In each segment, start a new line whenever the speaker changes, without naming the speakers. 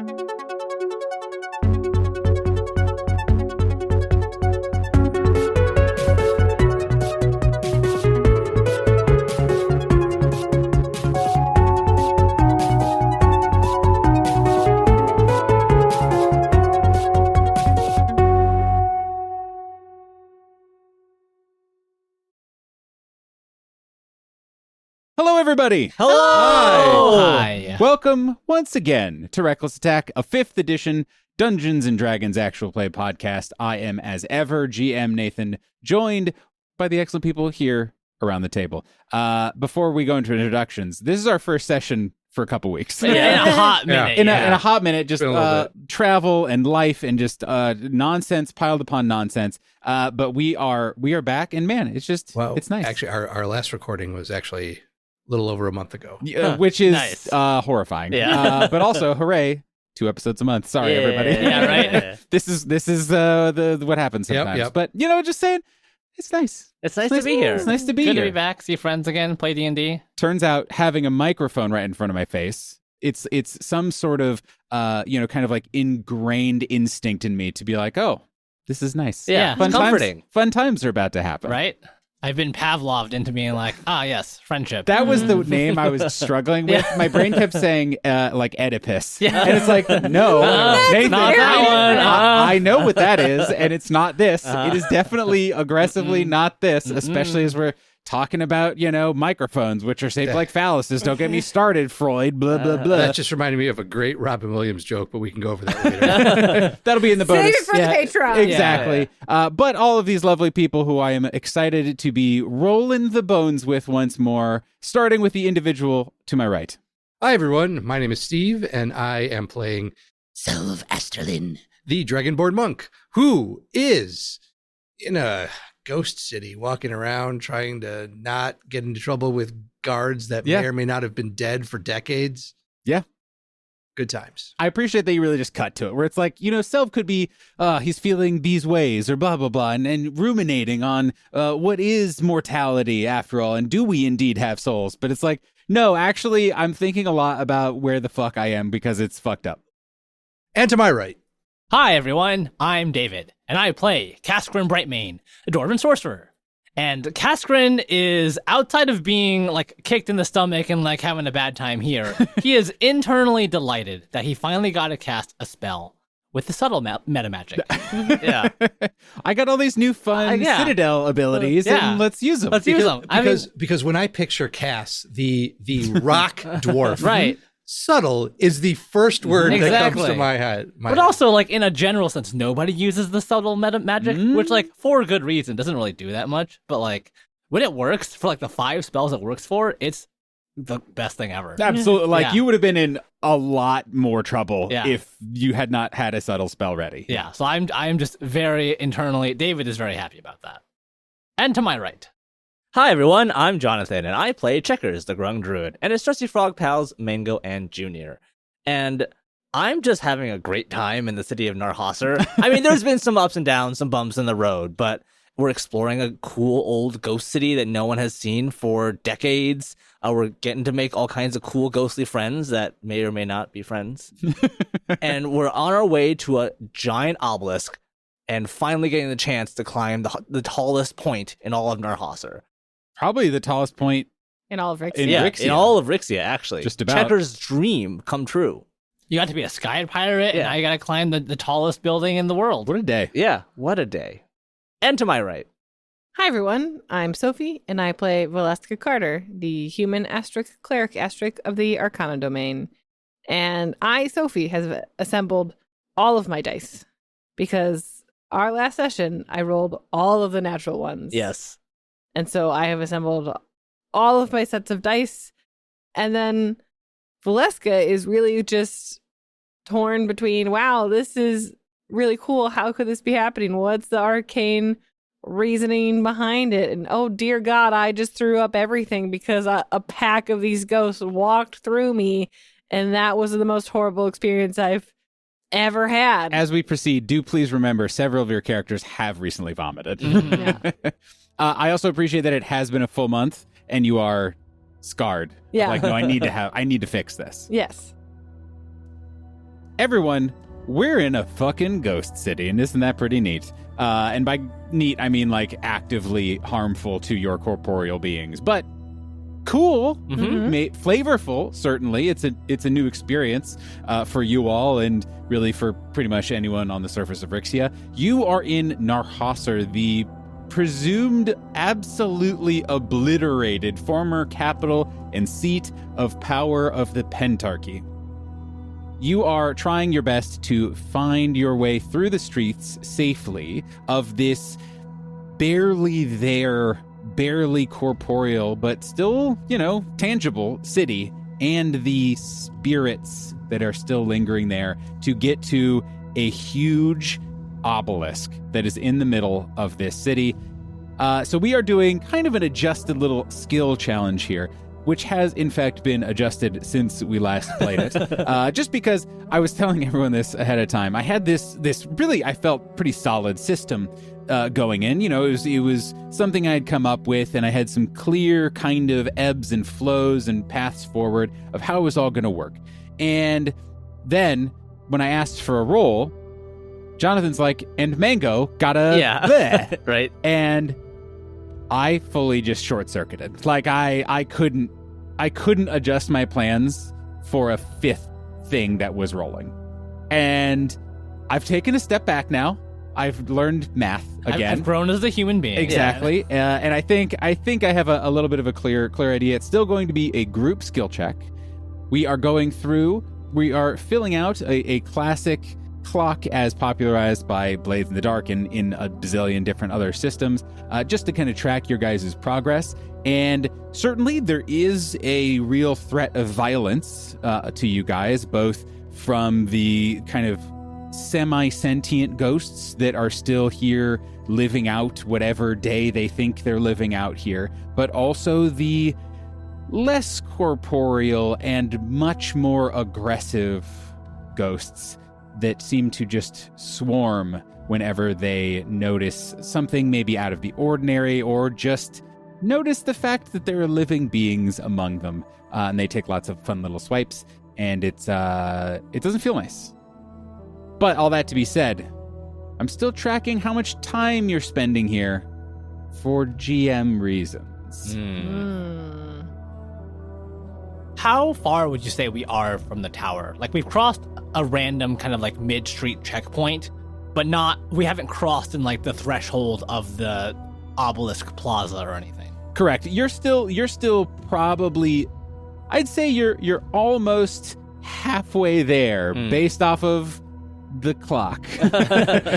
Hello, everybody.
Hello.
Hi.
Welcome once again to Reckless Attack, a 5th edition Dungeons & Dragons actual play podcast. I am, as ever, GM Nathan, joined by the excellent people here around the table. Before we go into introductions, this is our first session for a couple weeks.
In a hot minute.
In a hot minute, just
bit.
travel and life and just nonsense piled upon nonsense. But we are back, and man, it's just it's nice.
Actually, our last recording was actually a little over a month ago.
Which is
nice.
Horrifying.
Yeah.
But also, hooray, 2 episodes a month. Sorry, everybody.
Yeah, right.
This is the what happens sometimes.
Yep.
But just saying, it's nice.
It's nice to be here.
It's nice to be
Good
here.
to be back, see friends again, play D&D.
Turns out having a microphone right in front of my face, it's some sort of kind of like ingrained instinct in me to be like, oh, this is nice.
Yeah,
fun
it's comforting.
Fun times are about to happen.
Right? I've been Pavloved into being like, yes, friendship.
That was the name I was struggling with. My brain kept saying like Oedipus.
Yeah.
And it's like, no, Nathan,
not that one.
I know what that is, and it's not this. It is definitely aggressively not this, especially as we're talking about, microphones, which are shaped like phalluses. Don't get me started, Freud, blah, blah, blah.
That just reminded me of a great Robin Williams joke, but we can go over that later.
That'll be in the bonus.
Save it for the Patreon.
Exactly. But all of these lovely people who I am excited to be rolling the bones with once more, starting with the individual to my right.
Hi, everyone. My name is Steve, and I am playing
Sylve Asterlin.
the Dragonborn monk, who is in a ghost city, walking around trying to not get into trouble with guards that may or may not have been dead for decades.
Yeah.
Good times.
I appreciate that you really just cut to it, where it's like, Self could be, he's feeling these ways or blah, blah, blah, and ruminating on what is mortality after all, and do we indeed have souls? But it's like, no, actually, I'm thinking a lot about where the fuck I am because it's fucked up.
And to my right,
Hi, everyone. I'm David, and I play Kaskrin Brightmane, a Dwarven sorcerer. And Kaskrin is, outside of being, kicked in the stomach and, having a bad time here, he is internally delighted that he finally got to cast a spell with the subtle meta magic. Yeah.
I got all these new fun Citadel abilities, and let's use them.
Let's use them.
Because when I picture Cass, the rock dwarf,
Right.
Subtle is the first word that comes to my head.
But also, in a general sense, nobody uses the subtle meta magic, which, for good reason, doesn't really do that much. But, when it works, for, the 5 spells it works for, it's the best thing ever.
Absolutely. You would have been in a lot more trouble if you had not had a subtle spell ready.
Yeah, so I'm just very internally, David is very happy about that. And to my right.
Hi everyone, I'm Jonathan, and I play Checkers, the Grung Druid, and his trusty frog pals, Mango and Junior. And I'm just having a great time in the city of Narhasur. I mean, there's been some ups and downs, some bumps in the road, but we're exploring a cool old ghost city that no one has seen for decades. We're getting to make all kinds of cool ghostly friends that may or may not be friends. And we're on our way to a giant obelisk and finally getting the chance to climb the tallest point in all of Narhasur.
Probably the tallest point
In all of Rixia.
Rixia.
In all of Rixia, actually.
Just about.
Checker's dream come true.
You got to be a sky pirate, and now you got to climb the tallest building in the world.
What a day.
Yeah, what a day. And to my right.
Hi, everyone. I'm Sophie, and I play Valeska Carter, the human cleric of the Arcana domain. And I, Sophie, has assembled all of my dice because our last session, I rolled all of the natural ones.
Yes.
And so I have assembled all of my sets of dice. And then Valeska is really just torn between, wow, this is really cool. How could this be happening? What's the arcane reasoning behind it? And oh, dear God, I just threw up everything because a pack of these ghosts walked through me. And that was the most horrible experience I've ever had.
As we proceed, do please remember several of your characters have recently vomited.
Yeah.
I also appreciate that it has been a full month and you are scarred.
Yeah.
No, I need to fix this.
Yes.
everyone, we're in a fucking ghost city, and isn't that pretty neat? And by neat, I mean like actively harmful to your corporeal beings, but cool, flavorful. Certainly, it's a new experience for you all, and really for pretty much anyone on the surface of Rixia. You are in Narhasur, the presumed absolutely obliterated former capital and seat of power of the Pentarchy. You are trying your best to find your way through the streets safely of this barely there, barely corporeal, but still, tangible city, and the spirits that are still lingering there to get to a huge obelisk that is in the middle of this city. So we are doing kind of an adjusted little skill challenge here, which has in fact been adjusted since we last played it. Just because I was telling everyone this ahead of time, I had this really, I felt pretty solid system going in. It was something I had come up with, and I had some clear kind of ebbs and flows and paths forward of how it was all going to work. And then when I asked for a roll, Jonathan's like, and Mango got a bleh.
Right.
And I fully just short-circuited. Like I couldn't adjust my plans for a fifth thing that was rolling. And I've taken a step back now. I've learned math again.
I've grown as a human being.
Exactly. Yeah. And I think I have a little bit of a clear idea. It's still going to be a group skill check. We are filling out a classic clock as popularized by Blades in the Dark and in a bazillion different other systems, just to kind of track your guys' progress. And certainly there is a real threat of violence to you guys, both from the kind of semi-sentient ghosts that are still here living out whatever day they think they're living out here, but also the less corporeal and much more aggressive ghosts that seem to just swarm whenever they notice something maybe out of the ordinary, or just notice the fact that there are living beings among them. And they take lots of fun little swipes, and it doesn't feel nice. But all that to be said, I'm still tracking how much time you're spending here for GM reasons.
How far would you say we are from the tower? Like, we've crossed a random kind of like mid-street checkpoint, but we haven't crossed in like the threshold of the Obelisk Plaza or anything.
Correct. You're still probably, I'd say you're almost halfway there based off of the clock.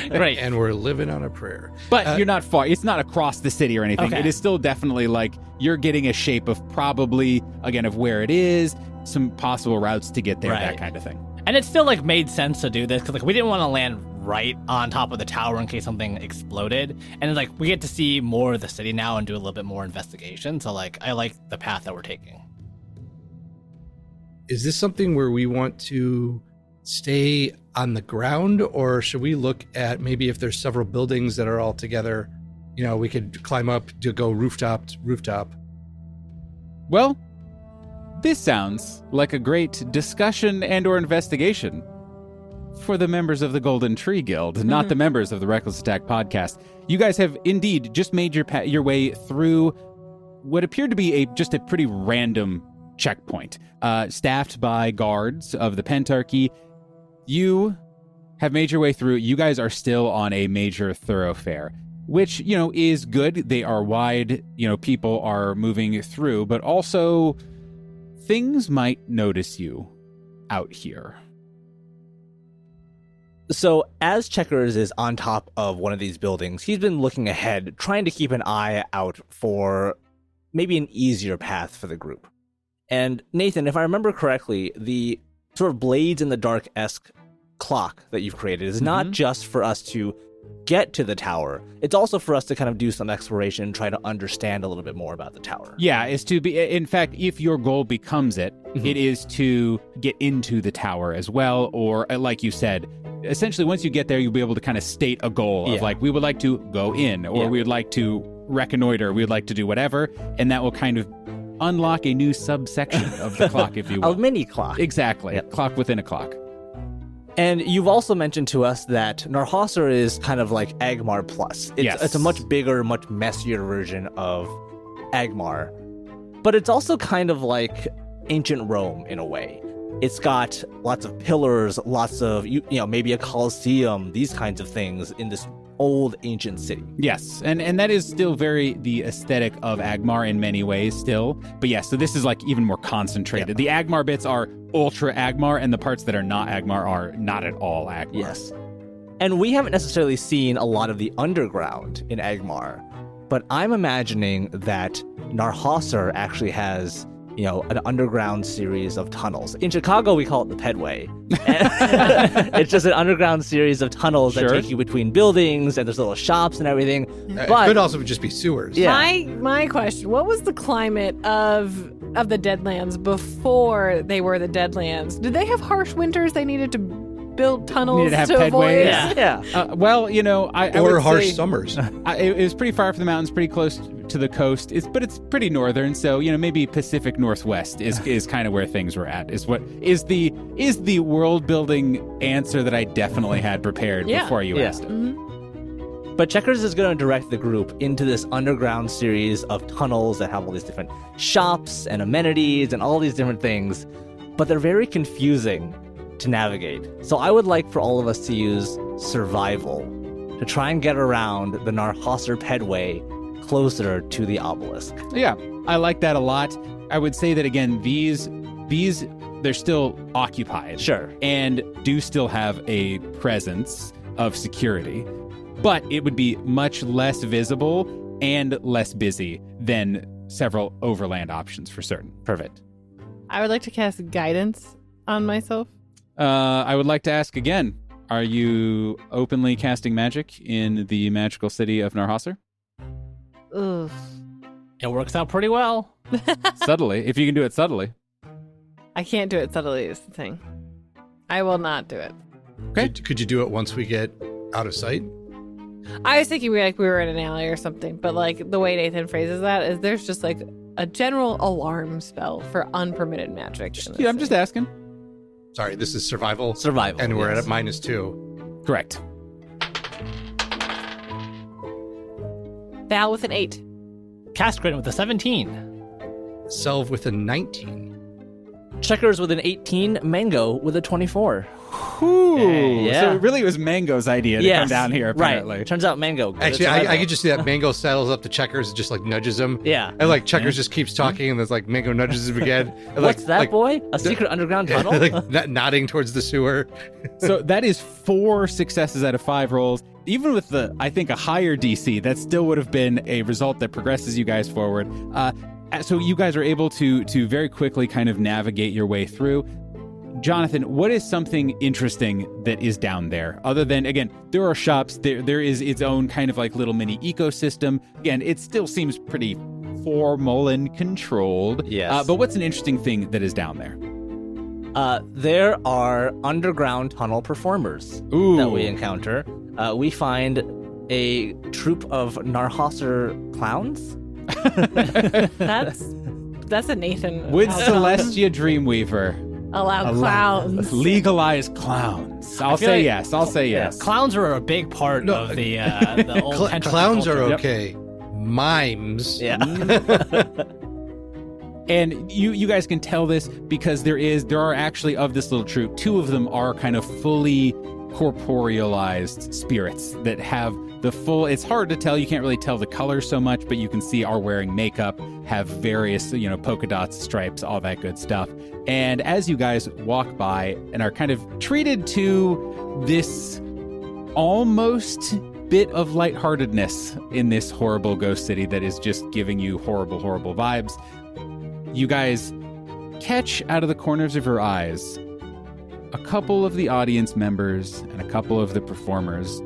Great.
And we're living on a prayer.
But you're not far. It's not across the city or anything.
Okay.
It is still definitely like you're getting a shape of probably, again, of where it is, some possible routes to get there, that kind of thing.
And it still like made sense to do this because like we didn't want to land right on top of the tower in case something exploded. And like we get to see more of the city now and do a little bit more investigation. So like I like the path that we're taking.
Is this something where we want to stay on the ground, or should we look at maybe if there's several buildings that are all together, we could climb up to go rooftop to rooftop?
Well, this sounds like a great discussion and or investigation for the members of the Golden Tree Guild, not the members of the Reckless Attack podcast. You guys have indeed just made your way through what appeared to be just a pretty random checkpoint, staffed by guards of the Pentarchy. You have made your way through. You guys are still on a major thoroughfare, which, is good. They are wide, people are moving through, but also things might notice you out here.
So as Checkers is on top of one of these buildings, he's been looking ahead, trying to keep an eye out for maybe an easier path for the group. And Nathan, if I remember correctly, the sort of Blades in the Dark-esque clock that you've created is not just for us to get to the tower. It's also for us to kind of do some exploration and try to understand a little bit more about the tower.
Yeah, is to be, in fact, if your goal becomes it, it is to get into the tower as well. Or like you said, essentially once you get there, you'll be able to kind of state a goal of like, we would like to go in, or we would like to reconnoiter, we would like to do whatever. And that will kind of unlock a new subsection of the clock, if you will.
A mini clock.
Exactly. Clock within a clock.
And you've also mentioned to us that Narhasur is kind of like Agmar Plus. It's a much bigger, much messier version of Agmar. But it's also kind of like ancient Rome in a way. It's got lots of pillars, lots of, maybe a Colosseum, these kinds of things in this old ancient city.
Yes, and that is still very the aesthetic of Agmar in many ways still. But yes, so this is like even more concentrated. Yeah. The Agmar bits are ultra Agmar, and the parts that are not Agmar are not at all Agmar.
Yes. And we haven't necessarily seen a lot of the underground in Agmar, but I'm imagining that Narhasur actually has an underground series of tunnels. In Chicago, we call it the Pedway. It's just an underground series of tunnels that take you between buildings, and there's little shops and everything.
It could also just be sewers.
Yeah.
My question, what was the climate of the Deadlands before they were the Deadlands? Did they have harsh winters they needed to build tunnels to avoid?
Yeah.
Well, I
or
would
harsh
say,
summers.
It was pretty far from the mountains, pretty close to the coast. But it's pretty northern, so maybe Pacific Northwest is kind of where things were at. Is the world building answer that I definitely had prepared before you asked it.
Mm-hmm.
But Checkers is going to direct the group into this underground series of tunnels that have all these different shops and amenities and all these different things, but they're very confusing to navigate. So I would like for all of us to use survival to try and get around the Narhasur Pedway closer to the obelisk.
Yeah, I like that a lot. I would say that again, these they're still occupied.
Sure.
And do still have a presence of security, but it would be much less visible and less busy than several overland options for certain.
Perfect.
I would like to cast guidance on myself.
I would like to ask again, are you openly casting magic in the magical city of Narhasur?
Ugh.
It works out pretty well.
Subtly, if you can do it subtly.
I can't do it subtly is the thing. I will not do it.
Okay.
Could you do it once we get out of sight?
I was thinking we were in an alley or something, but like the way Nathan phrases that is there's just like a general alarm spell for unpermitted magic.
Yeah, I'm just asking.
Sorry, this is survival.
Survival.
And we're
yes.
at -2.
Correct.
Val with an 8.
Kaskrin with a 17.
Selv with a 19.
Checkers with an 18, Mango with a 24.
Ooh,
Yeah.
So it really was Mango's idea to come down here, apparently.
Right. Turns out Mango. good at
Actually,
survival.
I could just see that Mango saddles up to Checkers and just like nudges him.
Yeah.
And like Checkers just keeps talking and there's like Mango nudges him again. And,
What's that,
like,
boy? A secret underground tunnel?
like nodding towards the sewer.
So that is 4 successes out of 5 rolls. Even with I think, a higher DC, that still would have been a result that progresses you guys forward. So you guys are able to very quickly kind of navigate your way through. Jonathan, what is something interesting that is down there? Other than, again, there are shops, there is its own kind of like little mini ecosystem. Again, it still seems pretty formal and controlled.
Yes.
But what's an interesting thing that is down there?
There are underground tunnel performers
Ooh.
that we encounter. We find a troupe of Narhasur clowns.
That's a Nathan.
Would
outcome.
Celestia Dreamweaver
allow clowns?
legalize clowns? I'll
feel
say
like-
yes. I'll say yes.
Clowns are a big part of the old tentacle
Clowns are
culture.
okay. Mimes.
Yeah.
And you guys can tell this because there are actually, of this little troupe, 2 of them are kind of fully corporealized spirits that have the full, it's hard to tell, you can't really tell the colors so much, but you can see are wearing makeup, have various, polka dots, stripes, all that good stuff. And as you guys walk by and are kind of treated to this almost bit of lightheartedness in this horrible ghost city that is just giving you horrible, horrible vibes, you guys catch out of the corners of your eyes a couple of the audience members and a couple of the performers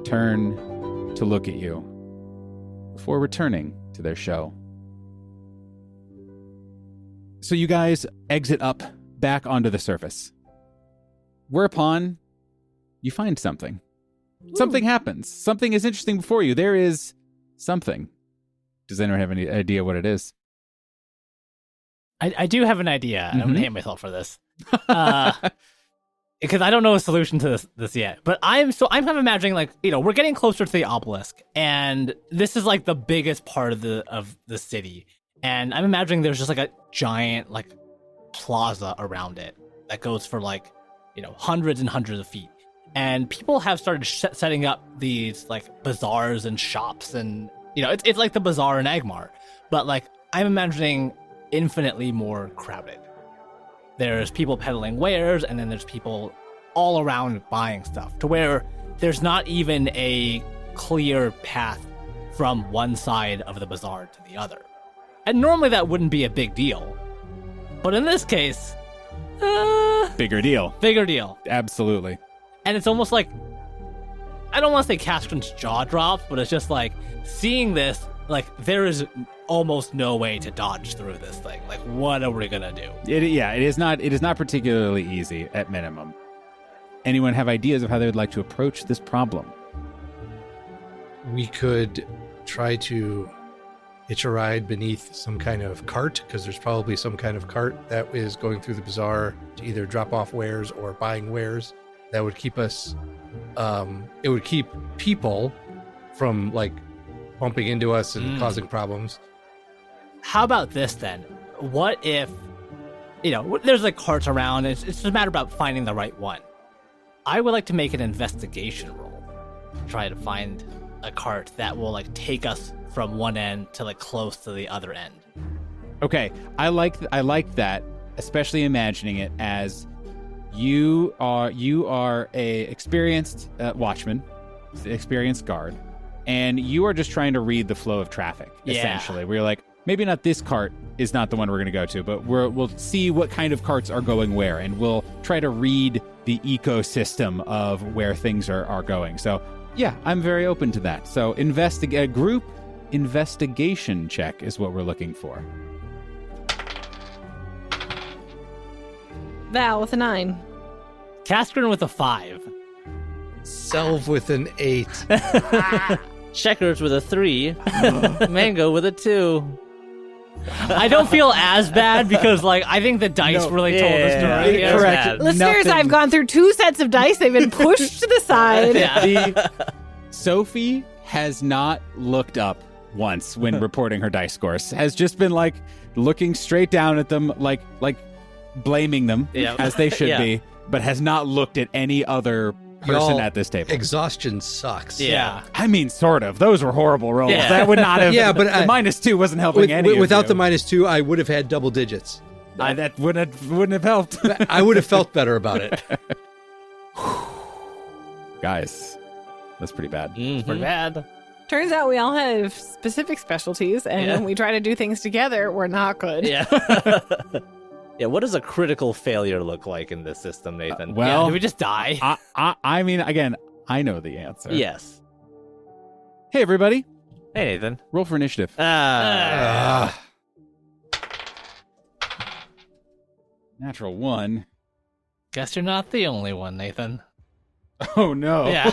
turn to look at you before returning to their show. So you guys exit up back onto the surface, whereupon you find something. Something happens. Something is interesting before you. There is something. Does anyone have any idea what it is?
I do have an idea. I'm going to hate myself for this. because I don't know a solution to this yet. But I'm kind of imagining like, we're getting closer to the obelisk, and this is like the biggest part of the city. And I'm imagining there's just like a giant like plaza around it that goes for like, hundreds and hundreds of feet. And people have started setting up these like bazaars and shops, and it's like the bazaar in Agmar, but like I'm imagining infinitely more crowded. There's people peddling wares, and then there's people all around buying stuff, to where there's not even a clear path from one side of the bazaar to the other. And normally that wouldn't be a big deal, but in this case,
Bigger deal.
Bigger deal.
Absolutely.
And it's almost like, I don't want to say Kaskrin's jaw drops, but it's just like seeing this, like there is almost no way to dodge through this thing. Like, what are we gonna do?
It is not particularly easy at minimum. Anyone have ideas of how they would like to approach this problem?
We could try to hitch a ride beneath some kind of cart, because there's probably some kind of cart that is going through the bazaar to either drop off wares or buying wares. That would keep us, it would keep people from like bumping into us and causing problems.
How about this then? What if, there's like carts around, it's just a matter about finding the right one. I would like to make an investigation roll to try to find a cart that will like take us from one end to like close to the other end.
Okay, I like that, especially imagining it as you are a experienced watchman, experienced guard, and you are just trying to read the flow of traffic. Essentially, where you're like, maybe not this cart is not the one we're going to go to, but we'll see what kind of carts are going where, and we'll try to read the ecosystem of where things are going. So yeah, I'm very open to that. So a group investigation check is what we're looking for.
Val with a 9.
Kaskrin with a 5.
Selv with an 8.
Checkers with a 3. Mango with a 2.
I don't feel as bad because, like, I think the dice really told the story.
Yeah,
correct.
bad.
Listeners,
Nothing.
I've gone through 2 sets of dice. They've been pushed to the side.
Sophie has not looked up once when reporting her dice scores. Has just been like looking straight down at them, like blaming them as they should be, but has not looked at any other person
Y'all,
at this table.
Exhaustion sucks.
Yeah.
I mean, sort of. Those were horrible rolls.
Yeah.
That would not have.
Yeah, but
the -2 wasn't helping
Without the
you.
-2, I would have had double digits.
That wouldn't have helped.
I would have felt better about it.
Guys, that's pretty bad.
Pretty bad.
Turns out we all have specific specialties, and when we try to do things together, we're not good.
Yeah. Yeah, what does a critical failure look like in this system, Nathan?
Well,
Do we just die?
I mean, again, I know the answer.
Yes.
Hey, everybody,
Hey, Nathan.
roll for initiative. Natural 1.
Guess you're not the only one, Nathan.
Oh no.
Yeah.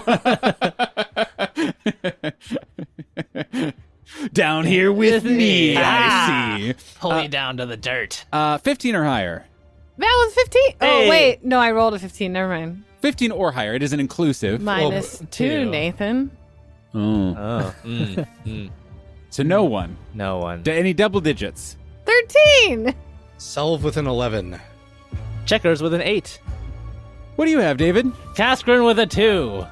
Down here with me,
Ah.
I see.
Pull me down to the dirt.
15 or higher.
Val was 15.
Hey.
Oh, wait. No, I rolled a 15. Never mind.
15 or higher. It is an inclusive.
-2,
2.
Nathan.
Oh.
Oh.
So no one.
No one.
Any double digits?
13.
Selv with an 11.
Checkers with an 8.
What do you have, David?
Kaskrin with a 2.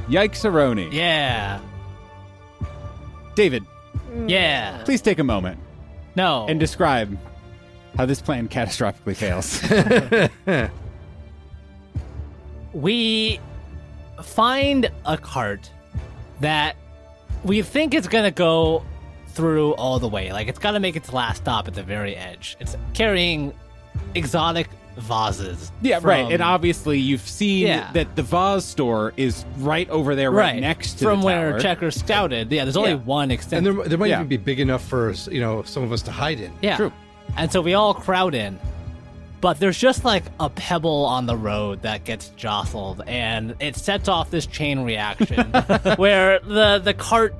Yikes-a-roni.
Yeah.
David,
Yeah.
please take a moment
No.
and describe how this plan catastrophically fails.
We find a cart that we think it's going to go through all the way. Like, it's got to make its last stop at the very edge. It's carrying exotic vases.
Yeah,
from-
right. And obviously, you've seen
Yeah.
that the vase store is right over there, right next to
from
the
where
tower.
Checker scouted. Yeah, there's only one extent.
And there might
Yeah.
even be big enough for some of us to hide in.
Yeah.
True.
And so we all crowd in. But there's just like a pebble on the road that gets jostled, and it sets off this chain reaction where the cart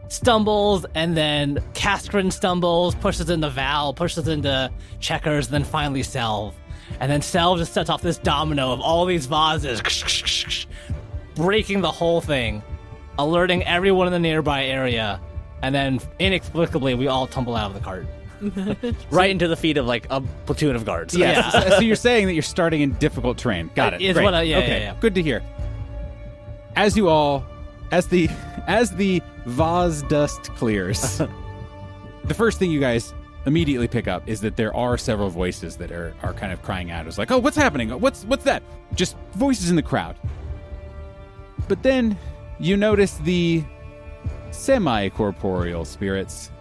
stumbles, and then Kaskrin stumbles, pushes into Val, pushes into Checkers, then finally Selv. and then Sel just sets off this domino of all these vases, breaking the whole thing, alerting everyone in the nearby area, and then inexplicably we all tumble out of the cart.
Right into the feet of like a platoon of guards.
Yes. So you're saying that you're starting in difficult terrain. Got it.
Is
Great.
what I- yeah,
okay.
yeah.
Good to hear. As the vase dust clears, the first thing you guys immediately pick up is that there are several voices that are kind of crying out. It's like, oh, what's happening? What's that? Just voices in the crowd. But then you notice the semi-corporeal spirits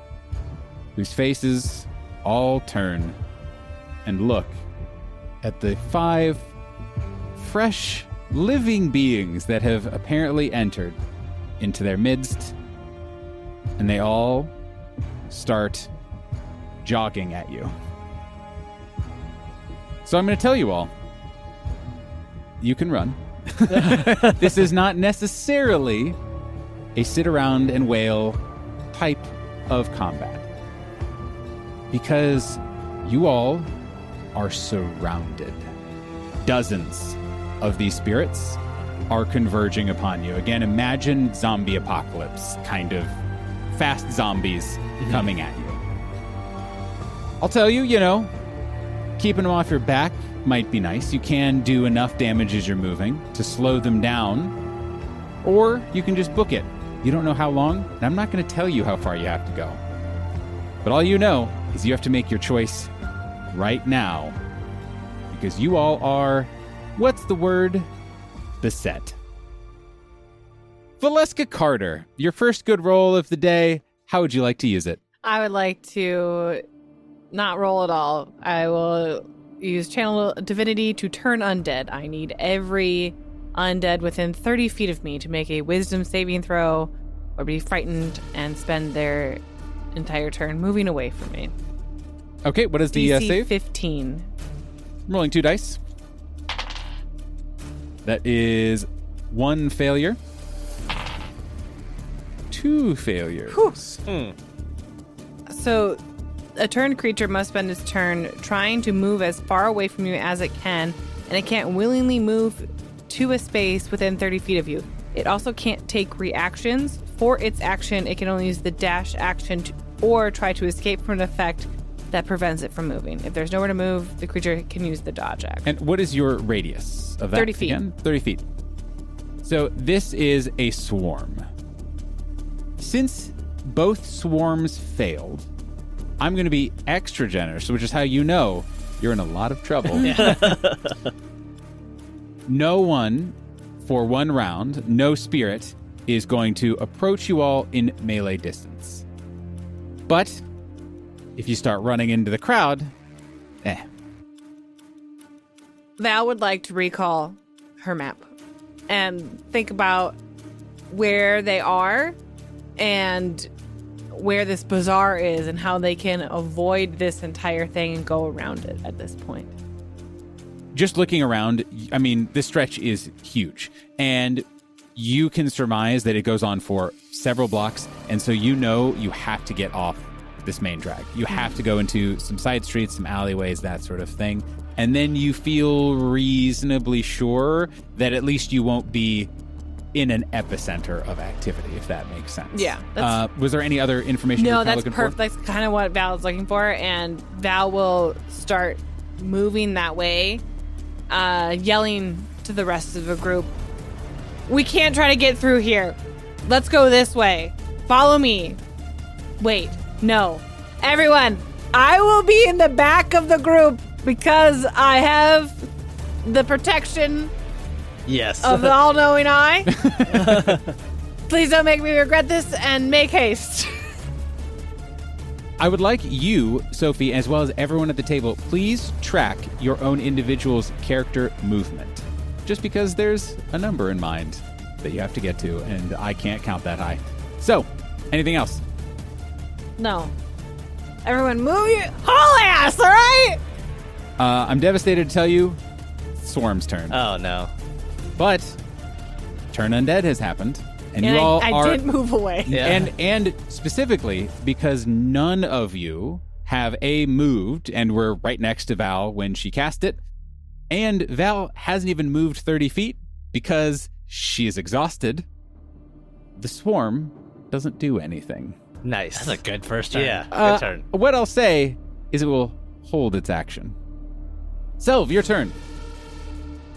whose faces all turn and look at the 5 fresh, living beings that have apparently entered into their midst, and they all start jogging at you. So I'm going to tell you all, you can run. This is not necessarily a sit around and wail type of combat, because you all are surrounded. Dozens of these spirits are converging upon you. Again, imagine zombie apocalypse, kind of fast zombies coming at you. I'll tell you, keeping them off your back might be nice. You can do enough damage as you're moving to slow them down, or you can just book it. You don't know how long, and I'm not going to tell you how far you have to go. But all you know is you have to make your choice right now, because you all are, what's the word? Beset. Valeska Carter, your first good roll of the day. How would you like to use it?
I would like to not roll at all. I will use Channel Divinity to turn undead. I need every undead within 30 feet of me to make a wisdom saving throw or be frightened and spend their entire turn moving away from me.
Okay, what is the
DC
save?
15.
I'm rolling 2 dice. That is 1 failure. 2 failures.
So, a turned creature must spend its turn trying to move as far away from you as it can, and it can't willingly move to a space within 30 feet of you. It also can't take reactions. For its action, it can only use the dash action or try to escape from an effect that prevents it from moving. If there's nowhere to move, the creature can use the dodge action.
And what is your radius of that?
30 feet.
Again? 30 feet. So this is a swarm. Since both swarms failed, I'm going to be extra generous, which is how you know you're in a lot of trouble. No one, for 1 round, no spirit, is going to approach you all in melee distance. But if you start running into the crowd,
Val would like to recall her map and think about where they are and where this bazaar is and how they can avoid this entire thing and go around it at this point.
Just looking around, I mean, this stretch is huge. And you can surmise that it goes on for several blocks. And so you know you have to get off this main drag. You have to go into some side streets, some alleyways, that sort of thing. And then you feel reasonably sure that at least you won't be in an epicenter of activity, if that makes sense.
Yeah.
Was there any other information you
No,
were
that's
looking
perfect.
for?
That's kind of what Val is looking for. And Val will start moving that way, yelling to the rest of the group, "We can't try to get through here. Let's go this way. Follow me. Wait, no. Everyone, I will be in the back of the group because I have the protection
Yes.
of the all-knowing eye. Please don't make me regret this and make haste."
I would like you, Sophie, as well as everyone at the table, please track your own individual's character movement. Just because there's a number in mind that you have to get to, and I can't count that high. So, anything else?
No. Everyone move your whole ass, all right?
I'm devastated to tell you, Swarm's turn.
Oh no.
But Turn Undead has happened, and you
I
all are...
did move away.
Yeah.
And specifically because none of you have moved and were right next to Val when she cast it, And Val hasn't even moved 30 feet because she is exhausted. The swarm doesn't do anything.
Nice.
That's a good first turn.
Yeah, good turn.
What I'll say is it will hold its action. Selv, your turn.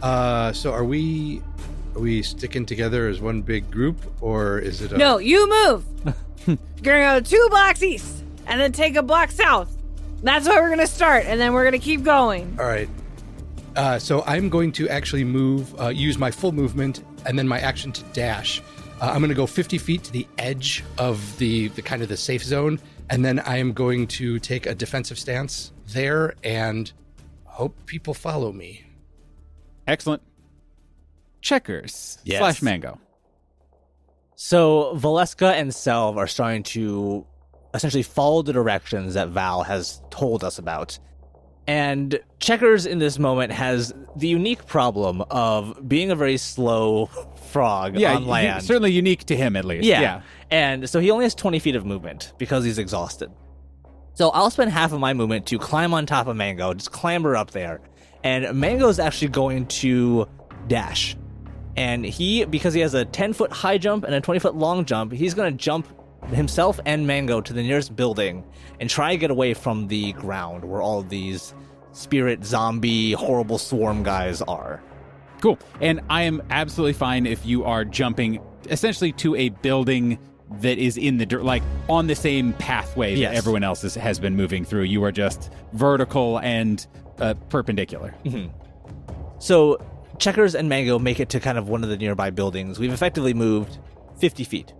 So are we sticking together as one big group, or is it
No, you move. You're gonna go 2 blocks east and then take a block south. That's where we're gonna start, and then we're gonna keep going.
All right. So I'm going to actually use my full movement and then my action to dash. I'm going to go 50 feet to the edge of the kind of the safe zone, and then I am going to take a defensive stance there and hope people follow me.
Excellent. Checkers
Yes.
/ Mango.
So Valeska and Selv are starting to essentially follow the directions that Val has told us about. And Checkers in this moment has the unique problem of being a very slow frog on land.
Certainly unique to him, at least.
Yeah. And so he only has 20 feet of movement because he's exhausted. So I'll spend half of my movement to climb on top of Mango, just clamber up there. And Mango's actually going to dash. And because he has a 10-foot high jump and a 20-foot long jump, he's going to jump himself and Mango to the nearest building and try to get away from the ground where all of these spirit, zombie, horrible swarm guys are.
Cool. And I am absolutely fine if you are jumping essentially to a building that is in the on the same pathway that everyone else has been moving through. You are just vertical and perpendicular.
Mm-hmm. So Checkers and Mango make it to kind of one of the nearby buildings. We've effectively moved 50 feet.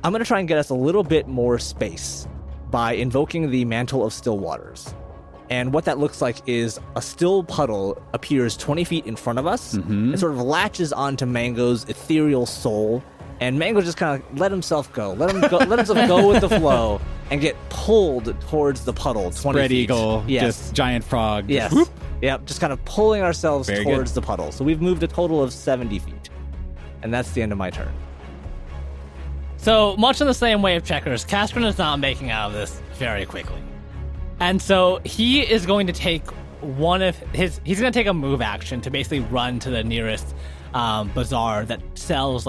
I'm going to try and get us a little bit more space by invoking the Mantle of Still Waters. And what that looks like is a still puddle appears 20 feet in front of us and sort of latches onto Mango's ethereal soul. And Mango just kind of let himself go. Let himself go with the flow and get pulled towards the puddle 20
Spread
feet.
eagle, just giant frog.
Yes.
Just whoop.
Yep, just kind of pulling ourselves
Very
towards
good.
the puddle. So we've moved a total of 70 feet. And that's the end of my turn.
So, much in the same way of Checkers, Casperin is not making out of this very quickly. And so he is going to take he's going to take a move action to basically run to the nearest bazaar that sells,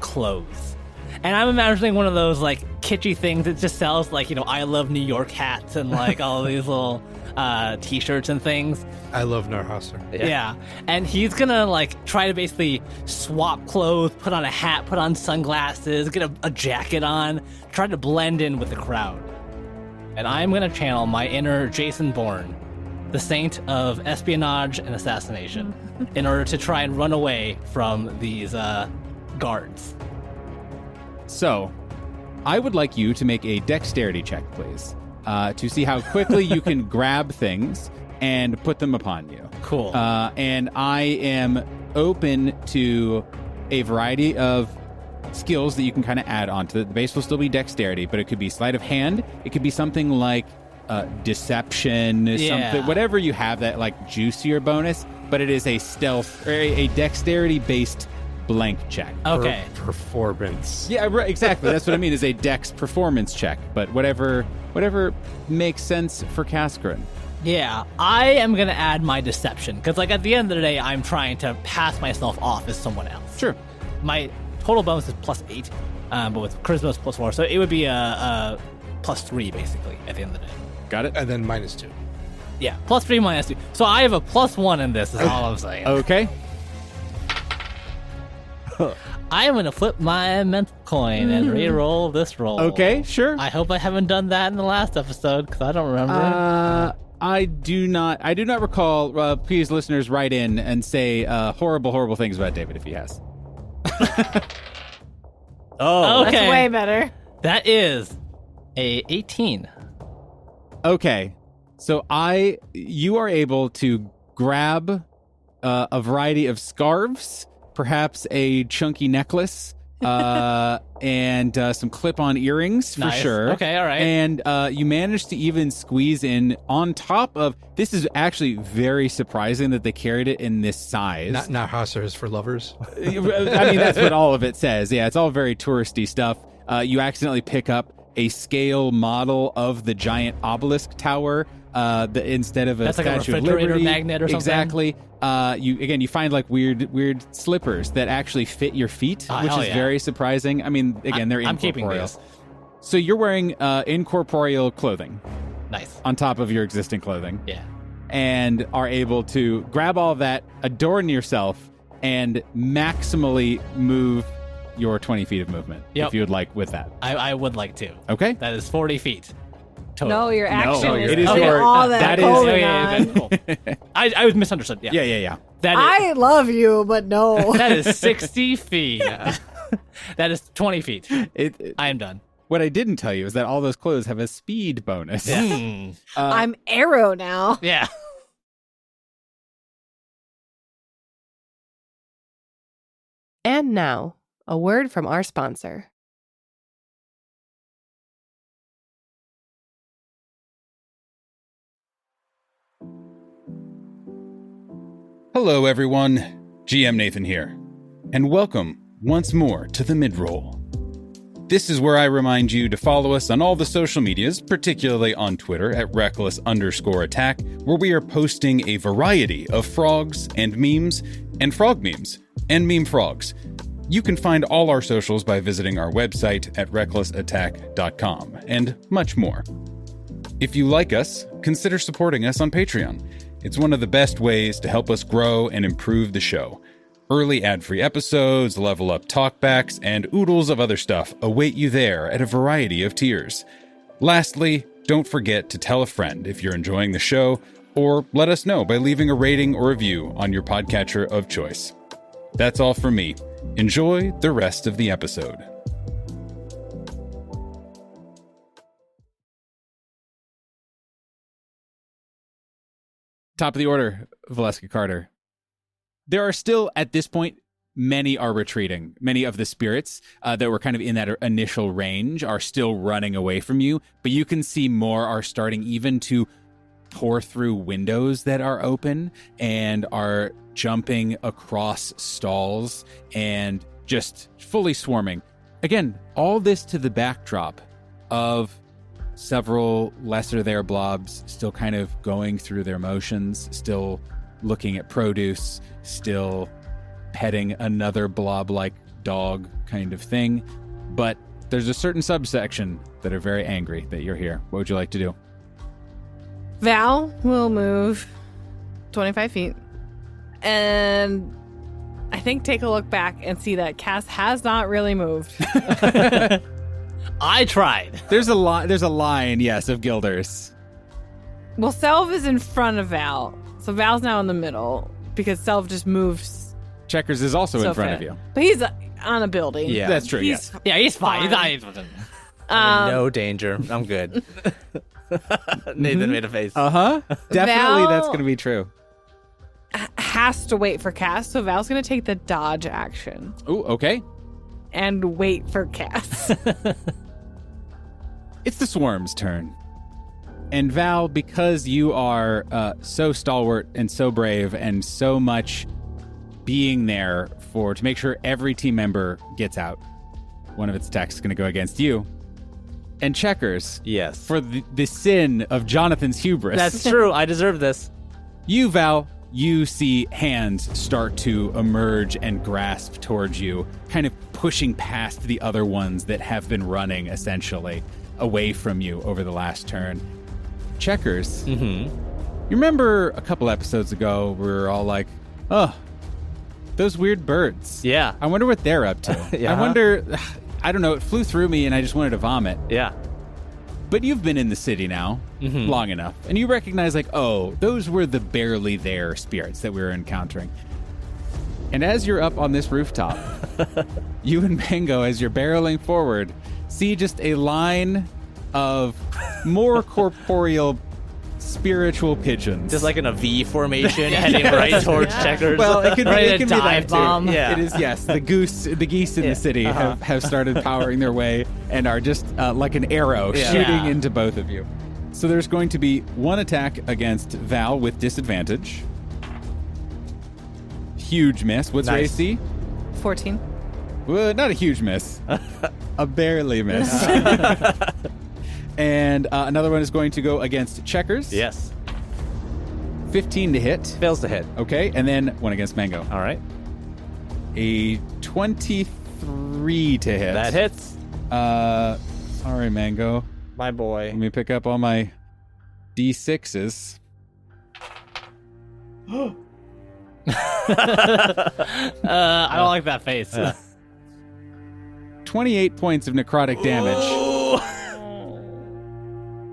clothes. And I'm imagining one of those, kitschy things that just sells, I Love New York hats and, all these little t-shirts and things.
I love Narhasur.
Yeah. And he's gonna try to basically swap clothes, put on a hat, put on sunglasses, get a jacket on, try to blend in with the crowd. And I'm gonna channel my inner Jason Bourne, the saint of espionage and assassination, in order to try and run away from these guards.
So, I would like you to make a dexterity check, please, to see how quickly you can grab things and put them upon you.
Cool.
And I am open to a variety of skills that you can kind of add onto it. The base will still be dexterity, but it could be sleight of hand. It could be something like deception, something, whatever you have that juicier bonus, but it is a stealth or a dexterity-based blank check.
Okay.
Performance.
Yeah, right, exactly. That's what I mean, is a dex performance check, but whatever makes sense for Cascarin.
Yeah, I am going to add my deception, because at the end of the day, I'm trying to pass myself off as someone else.
Sure.
My total bonus is +8, but with charisma is +4, so it would be a +3, basically, at the end of the day.
Got it?
And then -2.
Yeah, +3, -2. So I have a +1 in this, is all I'm saying.
Okay.
I am going to flip my mental coin and re-roll this roll.
Okay, sure.
I hope I haven't done that in the last episode, because I don't remember.
I do not recall. Please, listeners, write in and say horrible things about David if he has.
Oh,
Okay.
That's way better.
That is a 18.
Okay, so you are able to grab a variety of scarves, perhaps a chunky necklace, and some clip-on earrings for
Nice.
sure.
Okay, all right.
And you managed to even squeeze in on top of. This is actually very surprising that they carried it in this size.
Not Narhasur is for lovers.
I mean, that's what all of it says. Yeah, it's all very touristy stuff. You accidentally pick up a scale model of the giant Obelisk Tower Instead of a
That's like a
Statue of
refrigerator
Liberty,
magnet or something?
Exactly. You find like weird slippers that actually fit your feet, which
hell
is
yeah.
very surprising. I mean, again, they're
I'm keeping
incorporeal.
these.
So you're wearing incorporeal clothing
Nice.
on top of your existing clothing,
Yeah.
and are able to grab all of that, adorn yourself, and maximally move your 20 feet of movement,
Yep.
if you would like with that.
I would like to.
Okay?
That is 40 feet. Total.
No, your action
No,
is
it is
putting
your-
all
that
that
is-
clothing
yeah,
on.
cool. I was misunderstood. Yeah.
Yeah.
That is,
I love you, but no.
that is 60 feet. That is 20 feet.
It,
I am done.
what I didn't tell you is that all those clothes have a speed bonus.
Hmm.
I'm Arrow now.
Yeah.
And now, a word from our sponsor.
Hello, everyone. GM Nathan here, and welcome once more to the Midroll. This is where I remind you to follow us on all the social medias, particularly on Twitter at reckless_attack, where we are posting a variety of frogs and memes, and frog memes, and meme frogs. You can find all our socials by visiting our website at recklessattack.com, and much more. If you like us, consider supporting us on Patreon. It's one of the best ways to help us grow and improve the show. Early ad-free episodes, level up talkbacks, and oodles of other stuff await you there at a variety of tiers. Lastly, don't forget to tell a friend if you're enjoying the show, or let us know by leaving a rating or review on your podcatcher of choice. That's all from me. Enjoy the rest of the episode. Top of the order, Valeska Carter. There are still, at this point, many are retreating. Many of the spirits that were kind of in that initial range are still running away from you, but you can see more are starting even to pour through windows that are open and are jumping across stalls and just fully swarming. Again, all this to the backdrop of several lesser there blobs still kind of going through their motions, still looking at produce, still petting another blob-like dog kind of thing. But there's a certain subsection that are very angry that you're here. What would you like to do?
Val will move 25 feet and I think take a look back and see that Cass has not really moved.
I tried.
There's a line, yes, of guilders.
Well, Selv is in front of Val. So Val's now in the middle because Selv just moves.
Checkers is also
so
in front
fast.
of you.
But he's on a building.
Yeah.
That's true,
He's
Yeah, he's fine.
Fine.
No danger. I'm good. Nathan made a face.
Uh-huh. Definitely
Val-
that's going to be true.
has to wait for Cass. So Val's going to take the dodge action
Ooh, okay.
and wait for Cass.
It's the swarm's turn. And Val, because you are so stalwart and so brave and so much being there to make sure every team member gets out, one of its attacks is going to go against you. And Checkers,
Yes.
for the sin of Jonathan's hubris.
That's true. I deserve this.
You, Val, you see hands start to emerge and grasp towards you, kind of pushing past the other ones that have been running, essentially, away from you over the last turn. Checkers,
Mm-hmm.
you remember a couple episodes ago we were all like, oh, those weird birds.
Yeah.
I wonder what they're up to.
Yeah.
I wonder, I don't know, it flew through me and I just wanted to vomit.
Yeah.
But you've been in the city now
Mhm.
long enough, and you recognize, like, oh, those were the barely there spirits that we were encountering. And as you're up on this rooftop, you and Mango, as you're barreling forward, see just a line of more corporeal spiritual pigeons.
Just like in a V formation heading right towards Checkers.
Well, it could be,
Ready
it
to
can be
dive
that
bomb.
too.
Yeah.
It is, yes. The geese in
Yeah.
the city have started powering their way and are just like an arrow
Yeah.
shooting
Yeah.
into both of you. So there's going to be one attack against Val with disadvantage. Huge miss. What's
Nice.
your AC?
14.
Well, not a huge miss. A barely miss. And another one is going to go against Checkers.
Yes.
15 to hit.
Fails to hit.
Okay, and then one against Mango.
All right.
A 23 to hit.
That hits.
Sorry, Mango.
My boy.
Let me pick up all my D6s.
I don't like that face.
28 points of necrotic damage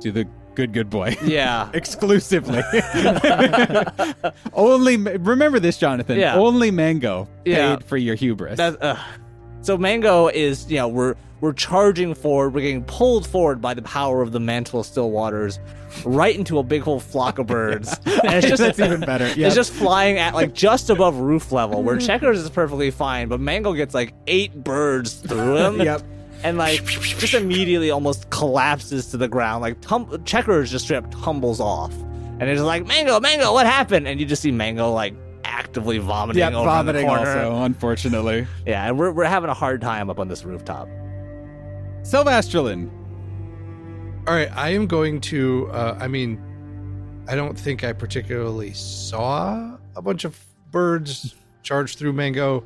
to the good boy.
Yeah.
Exclusively. Remember this, Jonathan.
Yeah.
Only Mango
Yeah.
paid for your hubris.
So Mango is, we're charging forward. We're getting pulled forward by the power of the Mantle of Still Waters right into a big whole flock of birds. And it's just
That's even better. Yep.
It's just flying at like just above roof level, where Checkers is perfectly fine, but Mango gets like 8 birds through him.
Yep.
And like just immediately almost collapses to the ground. Like Checkers just straight up tumbles off. And it's like, Mango, what happened? And you just see Mango like actively vomiting over
vomiting
in the corner.
also, unfortunately.
Yeah, and we're having a hard time up on this rooftop.
Selvastralin.
All right, I am going to. I don't think I particularly saw a bunch of birds charge through Mango,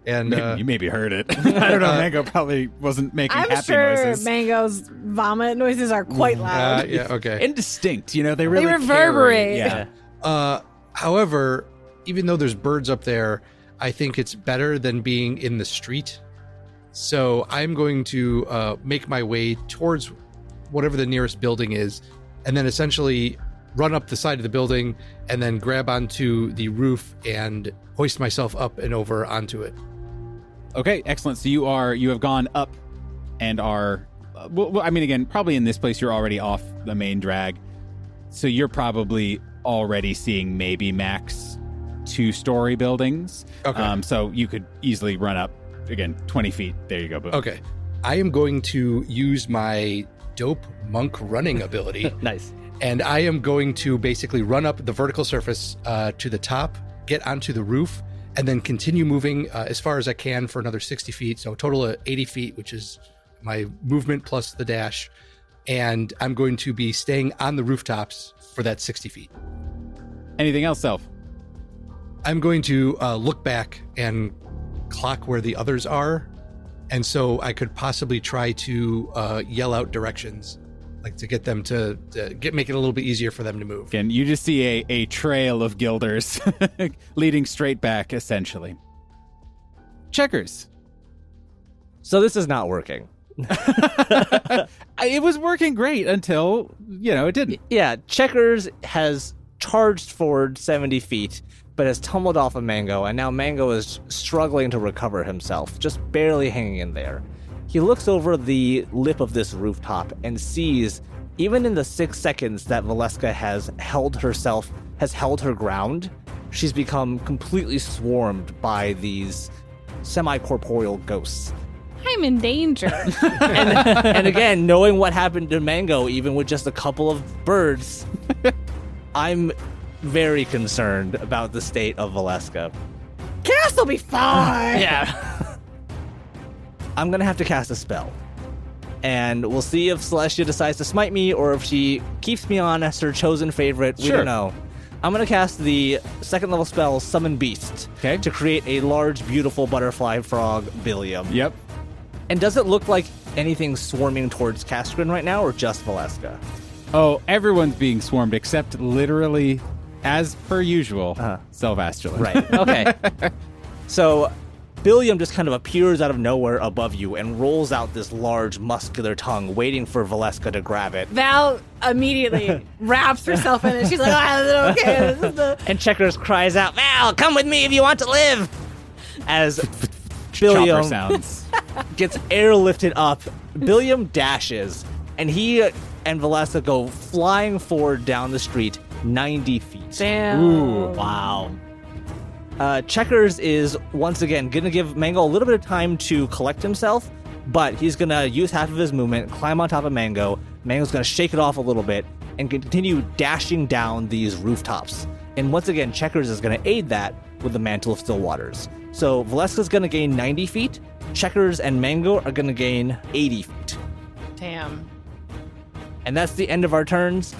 and
You maybe heard it. I don't know. Mango probably wasn't making
I'm
happy
sure
noises.
Mango's vomit noises are quite loud.
yeah, okay.
Indistinct. They really
reverberate.
carry. Yeah.
However, even though there's birds up there, I think it's better than being in the street. So I'm going to make my way towards whatever the nearest building is, and then essentially run up the side of the building and then grab onto the roof and hoist myself up and over onto it.
Okay, excellent. So you have gone up and are, again, probably in this place you're already off the main drag. So you're probably already seeing maybe max 2-story buildings.
Okay.
So you could easily run up, again, 20 feet. There you go. Boom.
Okay. I am going to use my dope monk running ability.
Nice.
And I am going to basically run up the vertical surface to the top, get onto the roof, and then continue moving as far as I can for another 60 feet. So a total of 80 feet, which is my movement plus the dash. And I'm going to be staying on the rooftops for that 60 feet.
Anything else, Self?
I'm going to look back and clock where the others are. And so I could possibly try to yell out directions, like to get them to make it a little bit easier for them to move.
Again, you just see a trail of guilders leading straight back, essentially. Checkers.
So this is not working.
It was working great until, it didn't.
Yeah, Checkers has charged forward 70 feet, but has tumbled off of Mango, and now Mango is struggling to recover himself, just barely hanging in there. He looks over the lip of this rooftop and sees, even in the 6 seconds that Valeska has held her ground, she's become completely swarmed by these semi-corporeal ghosts.
I'm in danger.
And again, knowing what happened to Mango, even with just a couple of birds, I'm very concerned about the state of Valeska.
Cass will be fine.
Yeah. I'm going to have to cast a spell. And we'll see if Celestia decides to smite me or if she keeps me on as her chosen favorite. We don't know. I'm going to cast the 2nd level spell, Summon Beast, to create a large, beautiful butterfly frog, Billiam.
Yep.
And does it look like anything swarming towards Kaskrin right now, or just Valeska?
Oh, everyone's being swarmed except literally, as per usual, Selvastralin.
Right. Okay. So Billiam just kind of appears out of nowhere above you and rolls out this large muscular tongue, waiting for Valeska to grab it.
Val immediately wraps herself in it. She's like, okay. This is the...
And Checkers cries out, Val, come with me if you want to live! As
Chopper
Billiam
sounds.
gets airlifted up, Billiam dashes, and he and Valeska go flying forward down the street 90 feet.
Damn.
Ooh.
Wow. Checkers is once again going to give Mango a little bit of time to collect himself, but he's going to use half of his movement, climb on top of Mango. Mango's going to shake it off a little bit and continue dashing down these rooftops. And once again, Checkers is going to aid that with the Mantle of Still Waters. So Valeska's going to gain 90 feet. Checkers and Mango are going to gain 80 feet.
Damn.
And that's the end of our turns.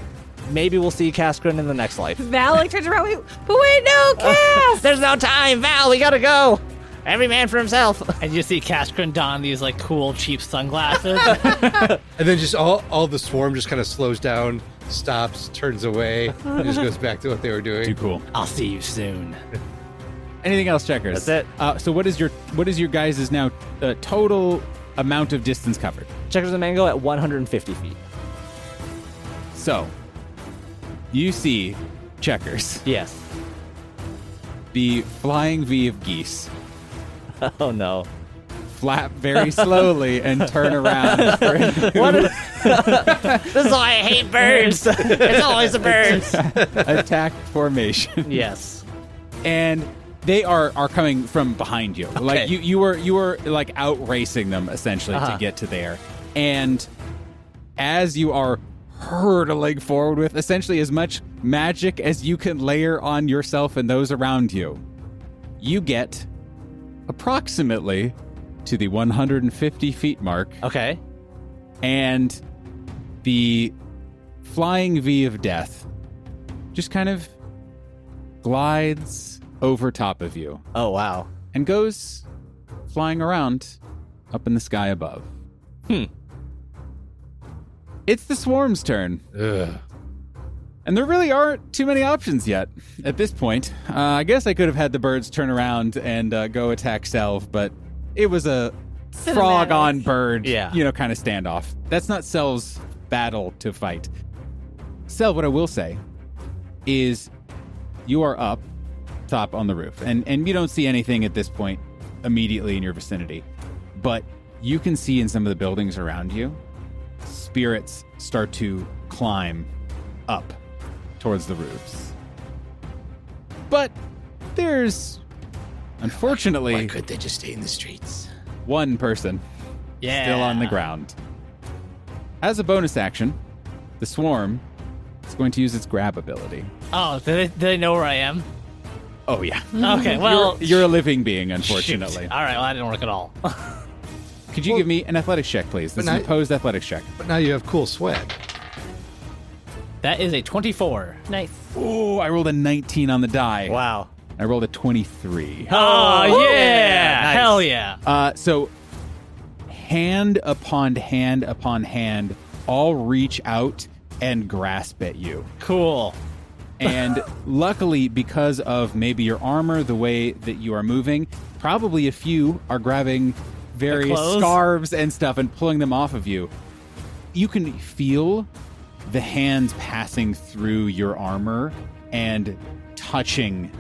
Maybe we'll see Kaskrin in the next life.
Val like turns around. But wait, no, Cass!
There's no time, Val. We gotta go. Every man for himself.
And you see Kaskrin don these like cool, cheap sunglasses.
And then just all the swarm just kind of slows down, stops, turns away, and just goes back to what they were doing.
Too cool.
I'll see you soon.
Anything else, Checkers?
That's it.
So what is your guys' now total amount of distance covered?
Checkers and Mango at 150 feet.
So you see Checkers,
Yes.
the flying V of geese,
Oh no.
flap very slowly and turn around.
What? This is why I hate birds. It's always the birds.
Attack formation.
Yes.
And they are coming from behind you. Like
Okay.
you were like out racing them essentially to get to there. And as you are hurtling forward with essentially as much magic as you can layer on yourself and those around you, you get approximately to the 150 feet mark.
Okay.
And the flying V of death just kind of glides over top of you
Oh wow.
and goes flying around up in the sky above. It's the swarm's turn.
Ugh.
And there really aren't too many options yet at this point. I guess I could have had the birds turn around and go attack Selv, but it was a frog on bird,
Yeah.
kind of standoff. That's not Selv's battle to fight. Selv, what I will say is you are up top on the roof, and you don't see anything at this point immediately in your vicinity, but you can see in some of the buildings around you, spirits start to climb up towards the roofs. But there's, unfortunately,
Why couldn't they just stay in the streets?
one person
Yeah.
still on the ground. As a bonus action, the swarm is going to use its grab ability.
Oh, do they know where I am?
Oh, yeah.
Okay, well,
You're a living being,
shoot.
unfortunately.
All right, well, that didn't work at all.
Could you give me an athletics check, please? This is
But
an opposed athletics check.
But now you have cool swag.
That is a 24.
Nice.
Oh, I rolled a 19 on the die.
Wow.
I rolled a 23.
Oh, yeah.
Nice.
Hell yeah.
So hand upon hand upon hand, all reach out and grasp at you.
Cool.
And luckily, because of maybe your armor, the way that you are moving, probably a few are grabbing various
clothes?
scarves and stuff and pulling them off of you. You can feel the hands passing through your armor and touching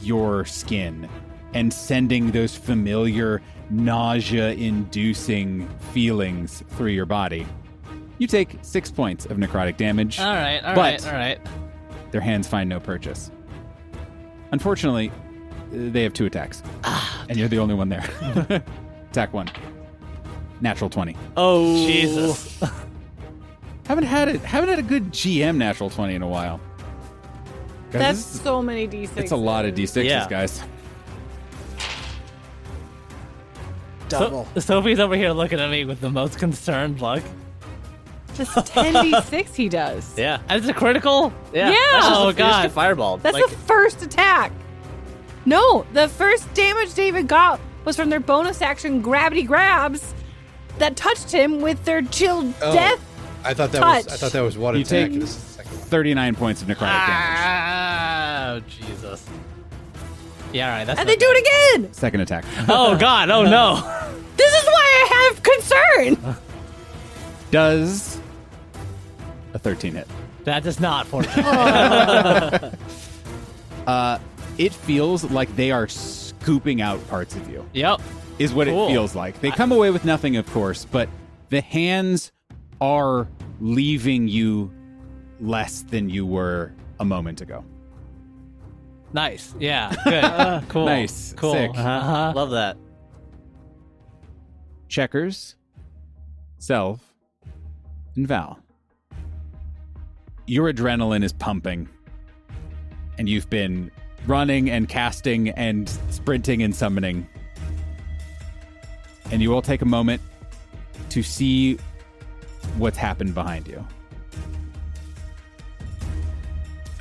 your skin and sending those familiar nausea-inducing feelings through your body. You take 6 points of necrotic damage.
All right, all
But-
right, all right.
Their hands find no purchase. Unfortunately, they have 2 attacks. And you're the only one there. Attack 1. Natural 20.
Oh.
Jesus.
Haven't had a good GM natural 20 in a while. Guys,
That's
this is-
so many D6.
it's a lot of D6s,
Yeah.
guys.
Double.
Sophie's over here looking at me with the most concerned look.
That's 10d6 he does.
Yeah.
And it's a critical?
Yeah.
Yeah.
That's just
Oh,
a
God.
fireball.
That's
like,
the first attack. No, the first damage David got was from their bonus action gravity grabs that touched him with their chilled
Oh,
death.
I thought that
Touch.
was one
You
attack.
take-
This is the second one.
39 points of necrotic damage.
Oh, Jesus. Yeah, all right. That's
And
not
they do
bad.
it again.
Second attack.
Oh, God. Oh, no.
This is why I have concern.
Does a 13 hit.
That does not, fortunately.
It feels like they are scooping out parts of you.
Yep.
Is what
Cool.
it feels like. They come away with nothing, of course, but the hands are leaving you less than you were a moment ago.
Nice. Yeah. Good. Cool.
Nice.
Cool.
Sick.
Uh-huh.
Love that.
Checkers, Selv, and Val. Your adrenaline is pumping, and you've been running and casting and sprinting and summoning. And you all take a moment to see what's happened behind you.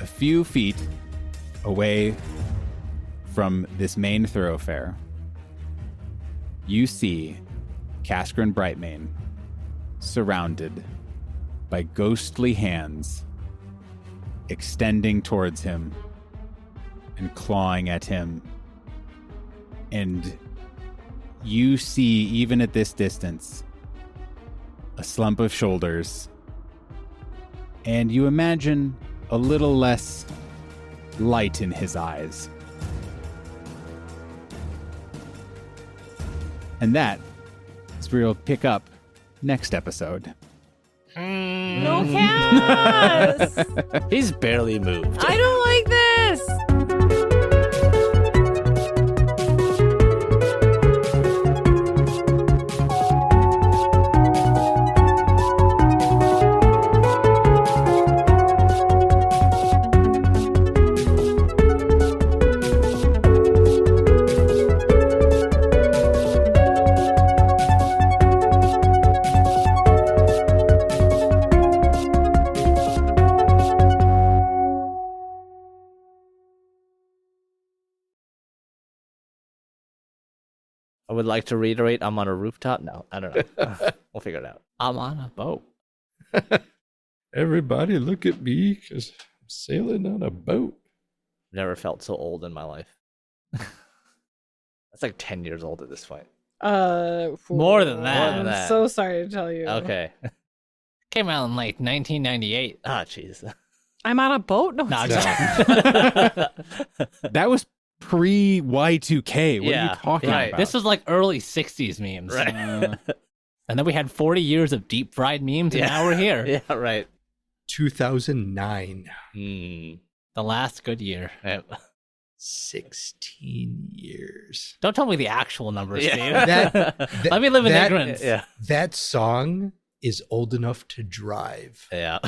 A few feet away from this main thoroughfare, you see Cascarin Brightmane surrounded by ghostly hands extending towards him and clawing at him. And you see, even at this distance, a slump of shoulders. And you imagine a little less light in his eyes. And that is where we'll pick up next episode.
No, Cass!
He's barely moved.
I don't like this.
I would like to reiterate, I'm on a rooftop. No, I don't know. We'll figure it out.
I'm on a boat.
Everybody look at me because I'm sailing on a boat.
Never felt so old in my life. That's like 10 years old at this point.
More than that.
I'm so sorry to tell you.
Okay.
Came out in like 1998.
Ah, jeez.
I'm on a boat? No,
Nah,
it's
just-
That was pre-Y2K. What are
Yeah,
you talking
right.
about?
This was like early 60s memes.
Right.
And then we had 40 years of deep fried memes, and
Yeah.
now we're here.
Yeah, right.
2009.
Hmm.
The last good year.
Yeah.
16 years.
Don't tell me the actual numbers,
Yeah.
Steve.
That-
Let me live in
that-
ignorance.
Yeah.
That song is old enough to drive.
Yeah.